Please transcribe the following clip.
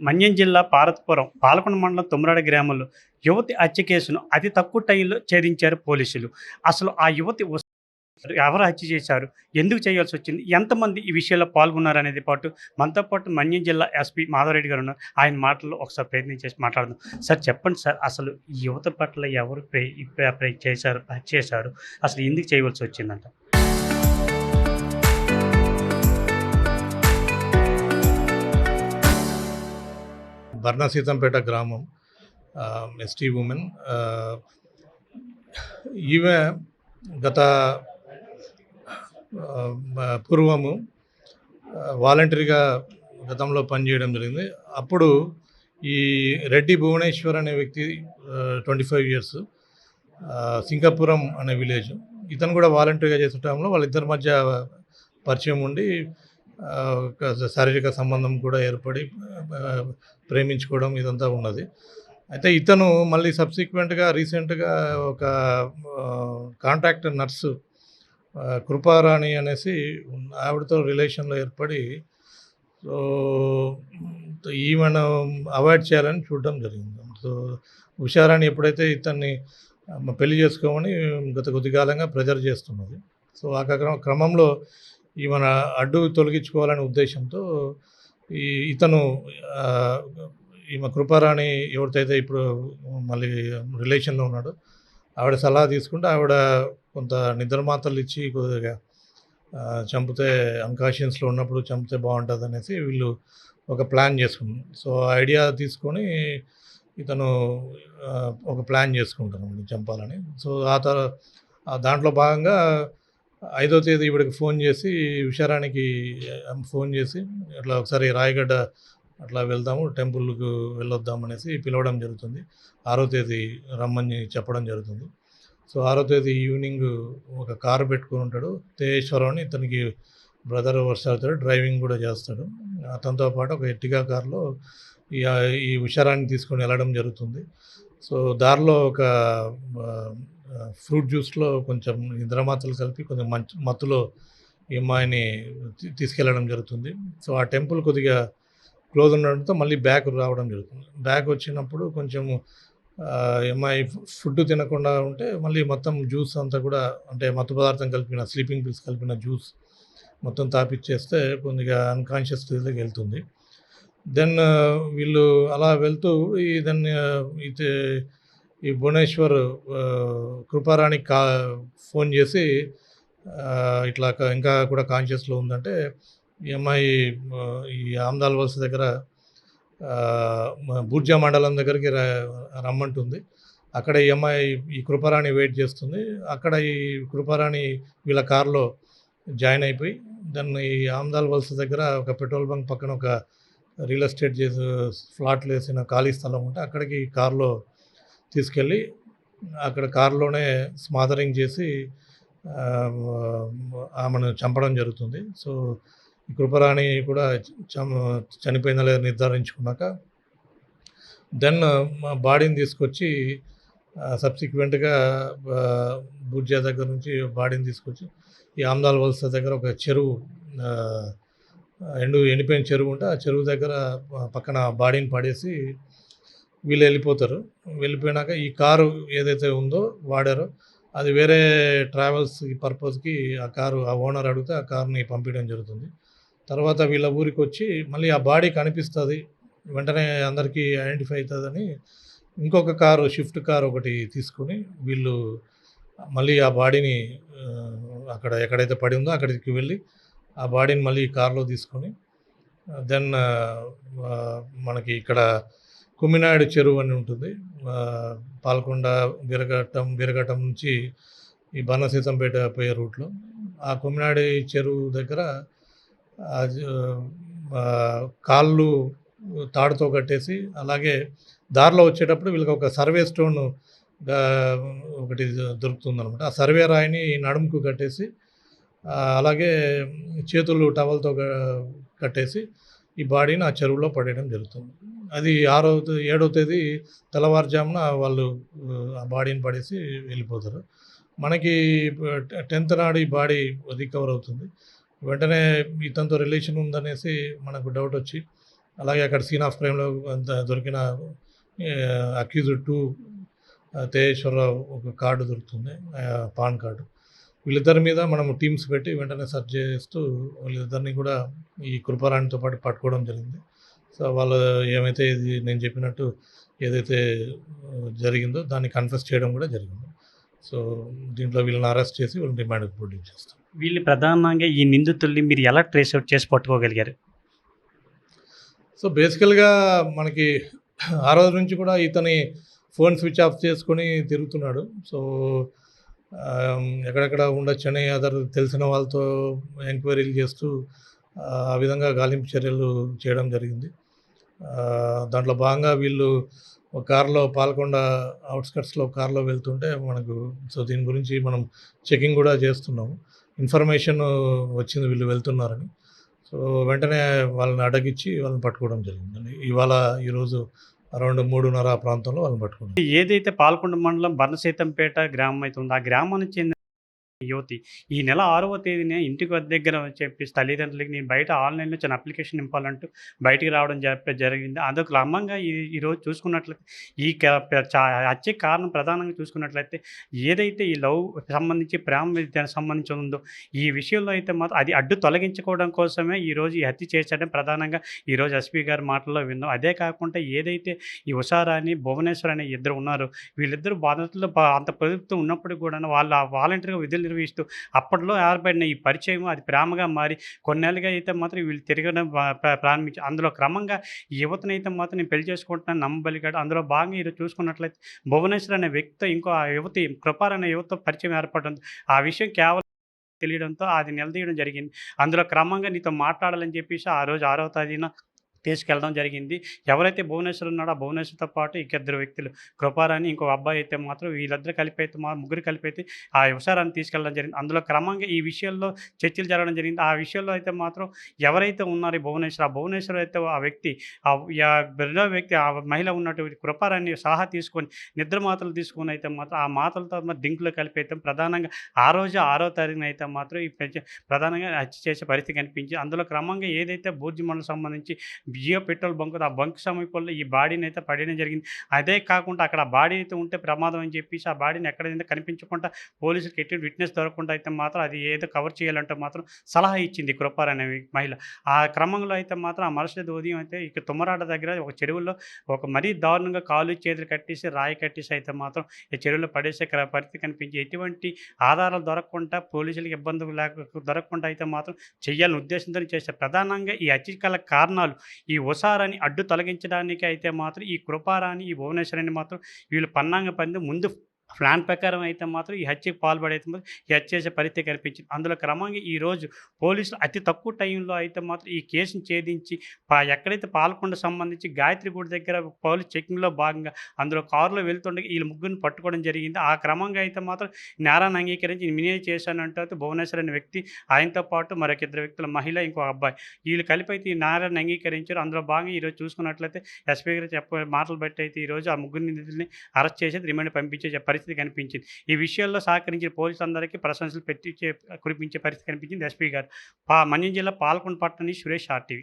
మన్యం జిల్లా పార్వతీపురం పాలకొండ మండలం తుమ్మరాడ గ్రామంలో యువతి హత్య కేసును అతి తక్కువ టైంలో ఛేదించారు పోలీసులు. అసలు ఆ యువతి ఎవరు హత్య చేశారు? ఎందుకు చేయాల్సి వచ్చింది? ఎంతమంది ఈ విషయంలో పాల్గొన్నారనేది పాటు మనతో పాటు మన్యం జిల్లా ఎస్పీ మాధవరెడ్డి గారు ఉన్నారు. ఆయన మాటల్లో ఒకసారి ప్రయత్నం చేసి మాట్లాడదాం. సార్ చెప్పండి సార్, అసలు ఈ యువత పట్ల ఎవరు చేశారు, హత్య చేశారు? అసలు ఎందుకు చేయవలసి వచ్చిందంట? బర్ణసీతంపేట గ్రామం ఎస్టీ ఉమెన్. ఈమె గత పూర్వము వాలంటరీగా గతంలో పనిచేయడం జరిగింది. అప్పుడు ఈ రెడ్డి భువనేశ్వర్ అనే వ్యక్తి 25 ఇయర్స్, సింగపురం అనే విలేజ్. ఇతను కూడా వాలంటరీగా చేసే టైంలో వాళ్ళిద్దరి మధ్య పరిచయం ఉండి ఒక శారీరక సంబంధం కూడా ఏర్పడి ప్రేమించుకోవడం ఇదంతా ఉన్నది. అయితే ఇతను మళ్ళీ సబ్సిక్వెంట్గా రీసెంట్గా ఒక కాంట్రాక్ట్ నర్సు కృపారాణి అనేసి ఆవిడతో రిలేషన్లో ఏర్పడి సో ఈమెను అవాయిడ్ చేయాలని చూడడం జరిగింది. సో ఉషారాణి ఎప్పుడైతే ఇతన్ని పెళ్లి చేసుకోమని గత కొద్ది కాలంగా ప్రెజర్ చేస్తున్నది. సో ఆ క్రమంలో ఈమెను అడ్డు తొలగించుకోవాలనే ఉద్దేశంతో ఇతను ఈమె కృపారాణి ఎవరితోయితే ఇప్పుడు మళ్ళీ రిలేషన్లో ఉన్నాడో ఆవిడ సలహా తీసుకుంటే ఆవిడ కొంత నిద్రమాత్రలు ఇచ్చి కొద్దిగా చంపితే అన్కాన్షియస్లో ఉన్నప్పుడు చంపితే బాగుంటుంది అనేసి వీళ్ళు ఒక ప్లాన్ చేసుకున్నారు. సో ఐడియా తీసుకొని ఇతను ఒక ప్లాన్ చేసుకుంటాను చంపాలని. సో దాంట్లో భాగంగా 5వ తేదీ ఇవిడికి ఫోన్ చేసి ఉషారానికి ఫోన్ చేసి అట్లా ఒకసారి రాయగడ్డ అట్లా వెళ్దాము, టెంపుల్కు వెళ్ళొద్దాం అనేసి పిలవడం జరుగుతుంది. 6వ తేదీ రమ్మని చెప్పడం జరుగుతుంది. సో 6వ తేదీ ఈవినింగ్ ఒక కారు పెట్టుకుని ఉంటాడు. తేజేశ్వరం అని ఇతనికి బ్రదర్ వర్ష అవుతాడు, డ్రైవింగ్ కూడా చేస్తాడు. అతనితో పాటు ఒక ఎర్టిగా కారులో ఈ ఉషారాన్ని తీసుకొని వెళ్ళడం జరుగుతుంది. సో దారిలో ఒక ఫ్రూట్ జ్యూస్లో కొంచెం నిద్రమాత్రలు కలిపి కొంచెం మత్తులో ఈ అమ్మాయిని తీసుకెళ్ళడం జరుగుతుంది. సో ఆ టెంపుల్ కొద్దిగా క్లోజ్ ఉండడంతో మళ్ళీ బ్యాక్ రావడం జరుగుతుంది. బ్యాక్ వచ్చినప్పుడు కొంచెం అమ్మాయి ఫుడ్ తినకుండా ఉంటే మళ్ళీ మొత్తం జ్యూస్ అంతా కూడా, అంటే మత్తు పదార్థం కలిపిన స్లీపింగ్ పిల్స్ కలిపిన జ్యూస్ మొత్తం తాపిచ్చేస్తే కొద్దిగా అన్కాన్షియస్ స్థితిలోకి వెళ్తుంది. దెన్ వీళ్ళు అలా వెళ్తూ ఈ భువనేశ్వర్ కృపారాణికి ఫోన్ చేసి ఇట్లా ఇంకా కూడా కాన్షియస్లో ఉందంటే ఈ అమ్మాయి ఈ ఆమ్దాల్ వలస దగ్గర బూర్జా మండలం దగ్గరికి రమ్మంటుంది. అక్కడ ఈ అమ్మాయి ఈ కృపారాణి వెయిట్ చేస్తుంది. అక్కడ ఈ కృపారాణి వీళ్ళ కారులో జాయిన్ అయిపోయి దాన్ని ఈ ఆమ్దాల్ వలస దగ్గర ఒక పెట్రోల్ బంక్ పక్కన ఒక రియల్ ఎస్టేట్ చేసి ఫ్లాట్లు వేసిన ఖాళీ స్థలం ఉంటే అక్కడికి కారులో తీసుకెళ్ళి అక్కడ కారులోనే స్మాదరింగ్ చేసి ఆమెను చంపడం జరుగుతుంది. సో ఈ కృపరాణి కూడా చనిపోయిందా లేదా నిర్ధారించుకున్నాక దెన్ బాడీని తీసుకొచ్చి సబ్సిక్వెంట్గా బూర్జా దగ్గర నుంచి బాడీని తీసుకొచ్చి ఈ ఆమ్దాల్ వలస దగ్గర ఒక చెరువు, ఎండిపోయిన చెరువు ఉంటే ఆ చెరువు దగ్గర పక్కన బాడీని పడేసి వీళ్ళు వెళ్ళిపోతారు. వెళ్ళిపోయినాక ఈ కారు ఏదైతే ఉందో వాడారో అది వేరే ట్రావెల్స్ పర్పస్కి ఆ ఓనర్ అడిగితే ఆ కార్ని పంపించడం జరుగుతుంది. తర్వాత వీళ్ళ ఊరికి వచ్చి మళ్ళీ ఆ బాడీ కనిపిస్తుంది, వెంటనే అందరికీ ఐడెంటిఫై అవుతుందని ఇంకొక కారు, షిఫ్ట్ కారు ఒకటి తీసుకొని వీళ్ళు మళ్ళీ ఆ బాడీని అక్కడ ఎక్కడైతే పడి ఉందో అక్కడికి వెళ్ళి ఆ బాడీని మళ్ళీ కారులో తీసుకొని దెన్ మనకి ఇక్కడ కుమ్మినాయుడు చెరువు అని ఉంటుంది, పాల్కొండ బీరఘట్టం నుంచి ఈ బర్ణసీతంపేట పోయే రూట్లో. ఆ కుమ్మినాయుడు చెరువు దగ్గర కాళ్ళు తాడుతో కట్టేసి, అలాగే దారిలో వచ్చేటప్పుడు వీళ్ళకి ఒక సర్వే స్టోన్ ఒకటి దొరుకుతుందనమాట. ఆ సర్వే రాయిని నడుముకు కట్టేసి అలాగే చేతులు టవల్తో కట్టేసి ఈ బాడీని ఆ చెరువులో పడేయడం జరుగుతుంది. అది 7వ తేదీ తెల్లవారుజామున వాళ్ళు ఆ బాడీని పడేసి వెళ్ళిపోతారు. మనకి 10th నాడు ఈ బాడీ రికవర్ అవుతుంది. వెంటనే ఇతనితో రిలేషన్ ఉందనేసి మనకు డౌట్ వచ్చి అలాగే అక్కడ సీన్ ఆఫ్ క్రైమ్‌లో దొరికిన అక్యూజ్డ్ 2 తేజేశ్వరరావు ఒక కార్డు దొరుకుతుంది. Pan card. వీళ్ళిద్దరి మీద మనం టీమ్స్ పెట్టి వెంటనే సెర్చ్ చేస్తూ వీళ్ళిద్దరిని కూడా ఈ కృపారాణితో పాటు పట్టుకోవడం జరిగింది. సో, వాళ్ళు ఏమైతే ఇది నేను చెప్పినట్టు ఏదైతే జరిగిందో దాన్ని కన్ఫెస్ చేయడం కూడా జరిగింది. సో, దీంట్లో వీళ్ళని అరెస్ట్ చేసి వీళ్ళని రిమాండ్‌కి ప్రొడ్యూస్ చేస్తాం. వీళ్ళు ప్రధానంగా ఈ నిందితుల్ని మీరు ఎలా ట్రేస్ అవుట్ చేసి పట్టుకోగలిగారు? సో, బేసికల్‌గా మనకి ఆ రోజు నుంచి కూడా ఇతని ఫోన్ స్విచ్ ఆఫ్ చేసుకొని తిరుగుతున్నాడు. సో, ఎక్కడెక్కడ ఉండొచ్చని తెలిసిన వాళ్ళతో ఎంక్వైరీలు చేస్తూ ఆ విధంగా గాలింపు చర్యలు చేయడం జరిగింది. దాంట్లో భాగంగా వీళ్ళు ఒక కారులో పాలకొండ ఔట్‌స్కట్స్‌లో కారులో వెళ్తుంటే మనకు దీని గురించి మనం చెకింగ్ కూడా చేస్తున్నాము. ఇన్ఫర్మేషన్ వచ్చింది వీళ్ళు వెళ్తున్నారని. సో, వెంటనే వాళ్ళని అడ్డగించి వాళ్ళని పట్టుకోవడం జరిగిందండి. ఈరోజు అరౌండ్ 3:30 ఆ ప్రాంతంలో వాళ్ళని పట్టుకున్నాం. ఏదైతే పాలకొండ మండలం బర్ణసీతంపేట గ్రామం అయితే ఉందో, ఆ గ్రామానికి చెందిన యువతి ఈ నెల 6వ తేదీన ఇంటికి దగ్గర చెప్పేసి తల్లిదండ్రులకి నేను బయట ఆన్‌లైన్‌లో చిన్న అప్లికేషన్ నింపాలంటూ బయటికి రావడం జరిగింది. అదొక క్రమంగా ఈరోజు చూసుకున్నట్లయితే ఈ క ప చ హత్యకి కారణం ప్రధానంగా చూసుకున్నట్లయితే ఏదైతే ఈ లవ్ సంబంధించి ప్రేమ విద్యానికి సంబంధించి ఉందో ఈ విషయంలో అయితే మాత్రం అది అడ్డు తొలగించుకోవడం కోసమే ఈరోజు ఈ హత్య చేశాడని ప్రధానంగా ఈరోజు ఎస్పీ గారి మాటల్లో విన్నాం. అదే కాకుండా ఏదైతే ఈ ఉషారాణి, భువనేశ్వర్ అనే ఇద్దరు ఉన్నారో వీళ్ళిద్దరూ బాధితులు అంత ప్రభుత్వం ఉన్నప్పటికి కూడా వాళ్ళు వాలంటీర్‌గా విధులు నిర్వహిస్తూ అప్పట్లో ఏర్పడిన ఈ పరిచయం అది ప్రేమగా మారి కొన్నేళ్ళుగా అయితే మాత్రం వీళ్ళు తిరగడం ప్రారంభించారు. అందులో క్రమంగా ఈ యువతనైతే మాత్రం నేను పెళ్లి చేసుకుంటున్నాను నమ్మబలిగాడు. అందులో భాగంగా ఈరోజు చూసుకున్నట్లయితే భువనేశ్వర్ అనే వ్యక్తితో ఇంకో ఆ యువతి కృపార్ అనే యువతతో పరిచయం ఏర్పడడం ఆ విషయం కేవలం తెలియడంతో అది నిలదీయడం జరిగింది. అందులో క్రమంగా నీతో మాట్లాడాలని చెప్పేసి ఆ రోజు 6వ తేదీన తీసుకెళ్ళడం జరిగింది. ఎవరైతే భువనేశ్వర్ ఉన్నాడో ఆ భువనేశ్వర్‌తో పాటు ఇంక ఇద్దరు వ్యక్తులు కృపారాణి ఇంకో అబ్బాయి అయితే మాత్రం వీళ్ళిద్దరూ కలిపి అయితే ముగ్గురు కలిపి అయితే ఆ ఉషారాన్ని తీసుకెళ్ళడం జరిగింది. అందులో క్రమంగా ఈ విషయంలో చర్చలు జరగడం జరిగింది. ఆ విషయంలో అయితే మాత్రం ఎవరైతే ఉన్నారో ఈ భువనేశ్వర్, ఆ భువనేశ్వర్ అయితే ఆ వ్యక్తి రెండో వ్యక్తి ఆ మహిళ ఉన్నటువంటి కృపారాన్ని సలహా తీసుకొని నిద్ర మాత్రలు తీసుకొని అయితే మాత్రం ఆ మాటలతో దింకులో కలిపి అయితే ప్రధానంగా ఆ రోజు 6వ తారీఖున అయితే మాత్రం ఈ ప్రధానంగా హత్య చేసే పరిస్థితి కనిపించింది. అందులో క్రమంగా ఏదైతే బూర్జి మండలం సంబంధించి జియో పెట్రోల్ బంక్ ఆ బంక్ సమీపంలో ఈ బాడీని అయితే పడేయడం జరిగింది. అదే కాకుండా అక్కడ ఆ బాడీ అయితే ఉంటే ప్రమాదం అని చెప్పేసి ఆ బాడీని ఎక్కడైనా కనిపించకుండా పోలీసులకి ఎటువంటి విట్నెస్ దొరకకుండా అయితే మాత్రం అది ఏదో కవర్ చేయాలంటే మాత్రం సలహా ఇచ్చింది కృపార్ అనే మహిళ. ఆ క్రమంలో అయితే మాత్రం ఆ మరుసటి ఉదయం అయితే ఇక తుమ్మరాట దగ్గర ఒక చెరువులో ఒక మరీ దారుణంగా కాళ్ళు చేతులు కట్టేసి రాయి కట్టేసి అయితే మాత్రం ఈ చెరువులో పడేసే పరిస్థితి కనిపించి ఎటువంటి ఆధారాలు దొరకకుండా పోలీసులకు ఇబ్బందులు దొరకకుండా అయితే మాత్రం చెయ్యాలని ఉద్దేశంతో చేశారు. ప్రధానంగా ఈ హత్యల కారణాలు ఈ ఉషారాన్ని అడ్డు తొలగించడానికి అయితే మాత్రం ఈ కృపారాణి, ఈ భువనేశ్వరిని మాత్రం వీళ్ళు పన్నాంగ పన్ని ముందు ప్లాన్ ప్రకారం అయితే మాత్రం ఈ హత్యకు పాల్పడైతే మాత్రం ఈ హత్య చేసే పరిస్థితి కనిపించింది. అందులో క్రమంగా ఈరోజు పోలీసులు అతి తక్కువ టైంలో అయితే మాత్రం ఈ కేసును ఛేదించి ఎక్కడైతే పాలకొండ సంబంధించి గాయత్రిగూడ దగ్గర పోలీస్ చెకింగ్‌లో భాగంగా అందులో కారులో వెళ్తుండగా వీళ్ళ ముగ్గురిని పట్టుకోవడం జరిగింది. ఆ క్రమంగా అయితే మాత్రం నేరాన్ని అంగీకరించి నేనే చేశానంటూ అయితే భువనేశ్వర్ అనే వ్యక్తి ఆయనతో పాటు మరొక ఇద్దరు వ్యక్తుల మహిళ ఇంకో అబ్బాయి వీళ్ళు కలిపి అయితే ఈ నేరాన్ని అంగీకరించారు. అందులో భాగంగా ఈరోజు చూసుకున్నట్లయితే ఎస్పీ గారు చెప్పే మాటలు బట్టి అయితే ఈరోజు ఆ ముగ్గురు నిందితుల్ని అరెస్ట్ చేసి రిమాండ్ పంపించే పరిస్థితి కనిపించింది. ఈ విషయంలో సహకరించిన పోలీసులందరికీ ప్రశంసలు కురిపించే పరిస్థితి కనిపించింది ఎస్పీ గారు. మన్యం జిల్లా పాలకొండ పట్టణ సురేష్ ఆర్టీవీ.